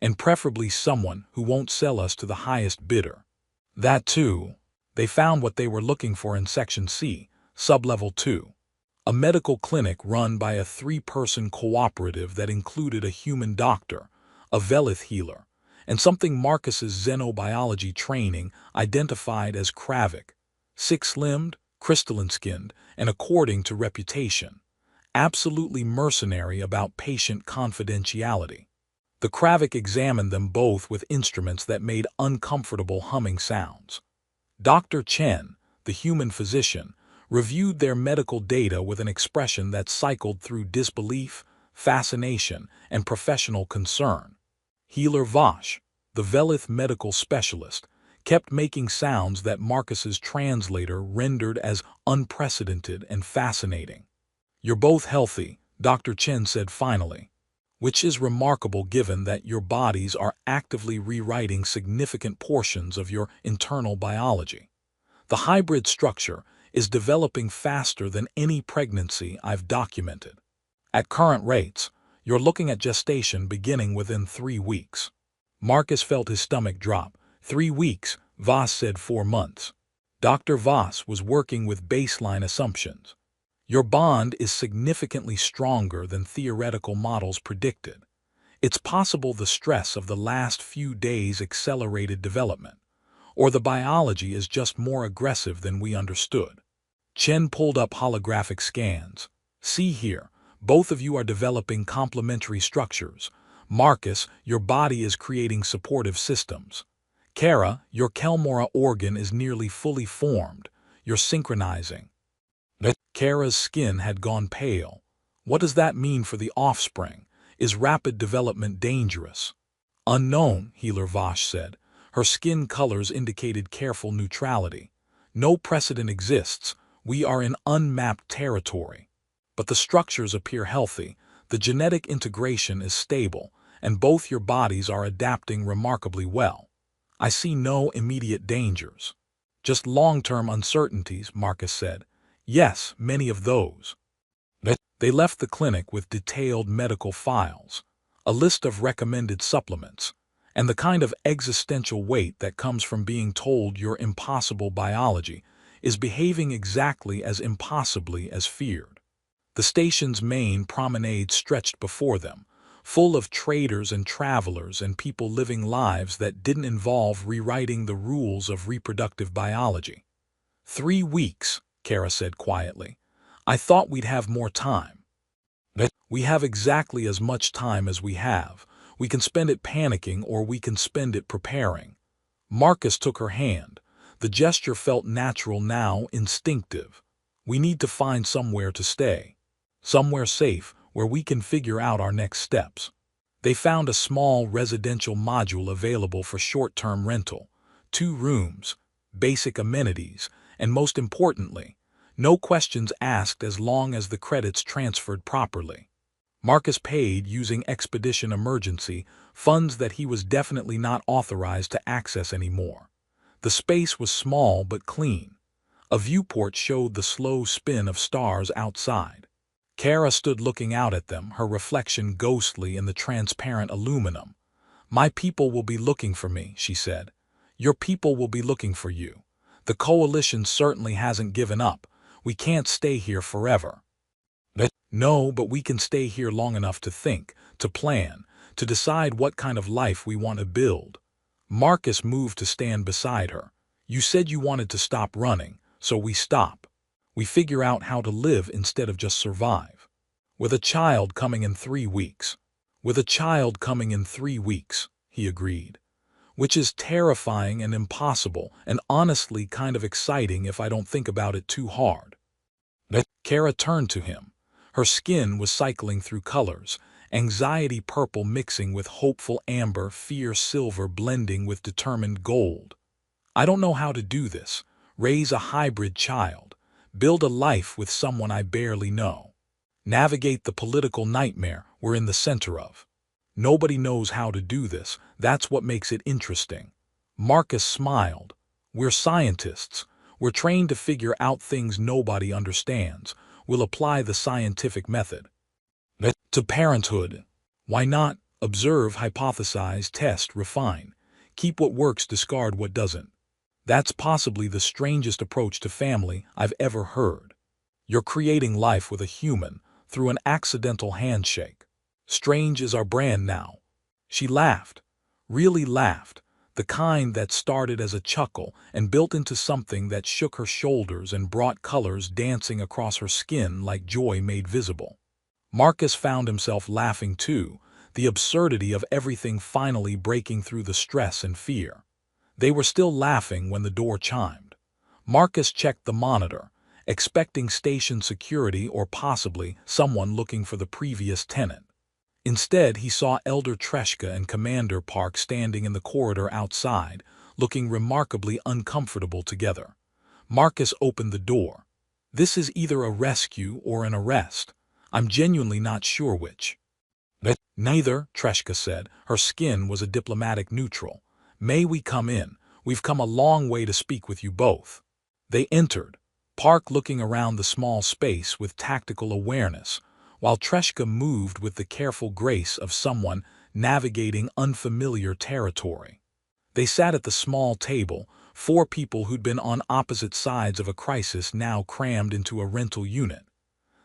And preferably someone who won't sell us to the highest bidder." That too. They found what they were looking for in Section C, Sublevel 2. A medical clinic run by a 3-person cooperative that included a human doctor, a Velith healer, and something Marcus's xenobiology training identified as Kravic, 6-limbed, crystalline-skinned, and according to reputation, absolutely mercenary about patient confidentiality. The Kravic examined them both with instruments that made uncomfortable humming sounds. Dr. Chen, the human physician, reviewed their medical data with an expression that cycled through disbelief, fascination, and professional concern. Healer Vosh, the Velith medical specialist, kept making sounds that Marcus's translator rendered as unprecedented and fascinating. "You're both healthy," Dr. Chen said finally. "Which is remarkable given that your bodies are actively rewriting significant portions of your internal biology. The hybrid structure is developing faster than any pregnancy I've documented. At current rates, you're looking at gestation beginning within 3 weeks." Marcus felt his stomach drop. 3 weeks, Voss said 4 months. Dr. Voss was working with baseline assumptions. "Your bond is significantly stronger than theoretical models predicted. It's possible the stress of the last few days accelerated development, or the biology is just more aggressive than we understood. Chen pulled up holographic scans. See here, both of you are developing complementary structures. Marcus, your body is creating supportive systems. Kara, your Kelmora organ is nearly fully formed. You're synchronizing. Kara's skin had gone pale. What does that mean for the offspring? Is rapid development dangerous? Unknown, Healer Vosh said. Her skin colors indicated careful neutrality. No precedent exists. We are in unmapped territory. But the structures appear healthy, the genetic integration is stable, and both your bodies are adapting remarkably well. I see no immediate dangers. Just long-term uncertainties, Marcus said. Yes, many of those. They left the clinic with detailed medical files, a list of recommended supplements, and the kind of existential weight that comes from being told your impossible biology is behaving exactly as impossibly as feared. The station's main promenade stretched before them, full of traders and travelers and people living lives that didn't involve rewriting the rules of reproductive biology. 3 weeks, Kara said quietly. I thought we'd have more time. We have exactly as much time as we have. We can spend it panicking or we can spend it preparing. Marcus took her hand. The gesture felt natural now, instinctive. We need to find somewhere to stay. Somewhere safe, where we can figure out our next steps. They found a small residential module available for short-term rental. 2 rooms, basic amenities, and most importantly, no questions asked as long as the credits transferred properly. Marcus paid using Expedition Emergency, funds that he was definitely not authorized to access anymore. The space was small but clean. A viewport showed the slow spin of stars outside. Kara stood looking out at them, her reflection ghostly in the transparent aluminum. My people will be looking for me, she said. Your people will be looking for you. The coalition certainly hasn't given up. We can't stay here forever. No, but we can stay here long enough to think, to plan, to decide what kind of life we want to build. Marcus moved to stand beside her. You said you wanted to stop running, so we stop. We figure out how to live instead of just survive. With a child coming in 3 weeks. With a child coming in 3 weeks, he agreed. Which is terrifying and impossible, and honestly kind of exciting if I don't think about it too hard. Kara turned to him. Her skin was cycling through colors, anxiety purple mixing with hopeful amber, fear silver blending with determined gold. I don't know how to do this. Raise a hybrid child. Build a life with someone I barely know. Navigate the political nightmare we're in the center of. Nobody knows how to do this. That's what makes it interesting. Marcus smiled. We're scientists. We're trained to figure out things nobody understands. We'll apply the scientific method. To parenthood. Why not? Observe, hypothesize, test, refine. Keep what works, discard what doesn't. That's possibly the strangest approach to family I've ever heard. You're creating life with a human through an accidental handshake. Strange is our brand now. She laughed. Really laughed. The kind that started as a chuckle and built into something that shook her shoulders and brought colors dancing across her skin like joy made visible. Marcus found himself laughing too, the absurdity of everything finally breaking through the stress and fear. They were still laughing when the door chimed. Marcus checked the monitor, expecting station security or possibly someone looking for the previous tenant. Instead, he saw Elder Treshka and Commander Park standing in the corridor outside, looking remarkably uncomfortable together. Marcus opened the door. This is either a rescue or an arrest. I'm genuinely not sure which. Neither, Treshka said. Her skin was a diplomatic neutral. May we come in? We've come a long way to speak with you both. They entered, Park looking around the small space with tactical awareness, while Treshka moved with the careful grace of someone navigating unfamiliar territory. They sat at the small table, 4 people who'd been on opposite sides of a crisis now crammed into a rental unit.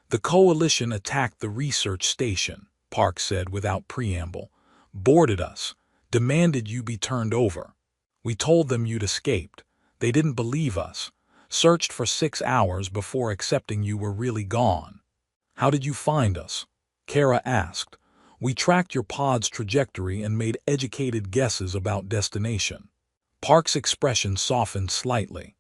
The coalition attacked the research station, Park said without preamble. boarded us, demanded you be turned over. We told them you'd escaped. They didn't believe us, searched for 6 hours before accepting you were really gone. How did you find us? Kara asked. We tracked your pod's trajectory and made educated guesses about destination. Park's expression softened slightly.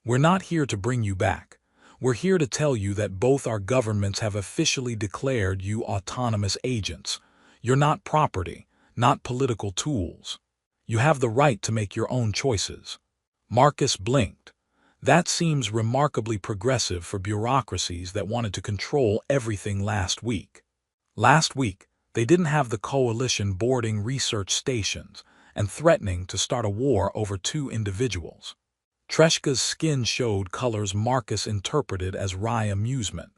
We're not here to bring you back. We're here to tell you that both our governments have officially declared you autonomous agents. You're not property, not political tools. You have the right to make your own choices. Marcus blinked. That seems remarkably progressive for bureaucracies that wanted to control everything last week. Last week, they didn't have the coalition boarding research stations and threatening to start a war over 2 individuals. Treshka's skin showed colors Marcus interpreted as wry amusement.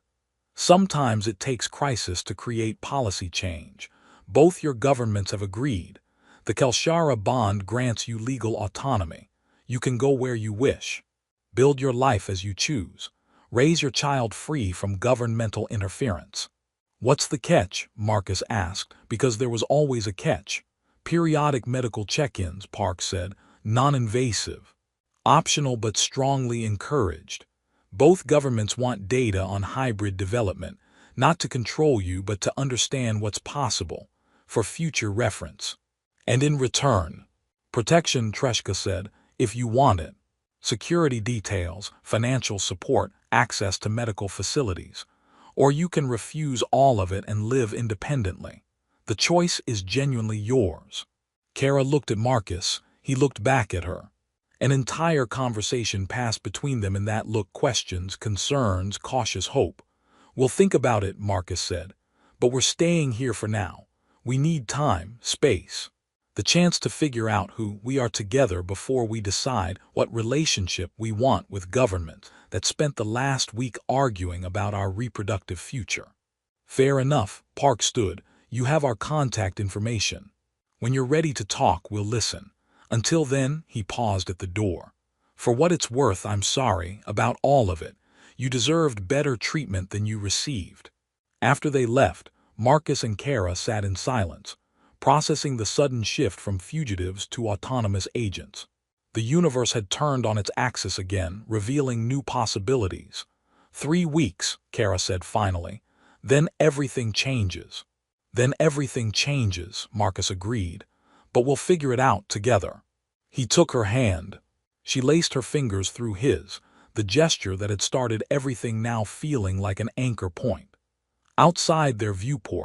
Sometimes it takes crisis to create policy change. Both your governments have agreed. The Kelshara Bond grants you legal autonomy. You can go where you wish. Build your life as you choose. Raise your child free from governmental interference. What's the catch? Marcus asked, because there was always a catch. Periodic medical check-ins, Park said, non-invasive. Optional but strongly encouraged. Both governments want data on hybrid development, not to control you but to understand what's possible, for future reference. And in return, protection, Treshka said, if you want it. Security details, financial support, access to medical facilities. Or you can refuse all of it and live independently. The choice is genuinely yours. Kara looked at Marcus. He looked back at her. An entire conversation passed between them in that look: questions, concerns, cautious hope. We'll think about it, Marcus said. But we're staying here for now. We need time, space. The chance to figure out who we are together before we decide what relationship we want with government that spent the last week arguing about our reproductive future. Fair enough, Park stood. You have our contact information. When you're ready to talk, we'll listen. Until then, he paused at the door. For what it's worth, I'm sorry about all of it. You deserved better treatment than you received. After they left, Marcus and Kara sat in silence, processing the sudden shift from fugitives to autonomous agents. The universe had turned on its axis again, revealing new possibilities. 3 weeks, Kara said finally. Then everything changes. Then everything changes, Marcus agreed. But we'll figure it out together. He took her hand. She laced her fingers through his, the gesture that had started everything now feeling like an anchor point. Outside their viewport,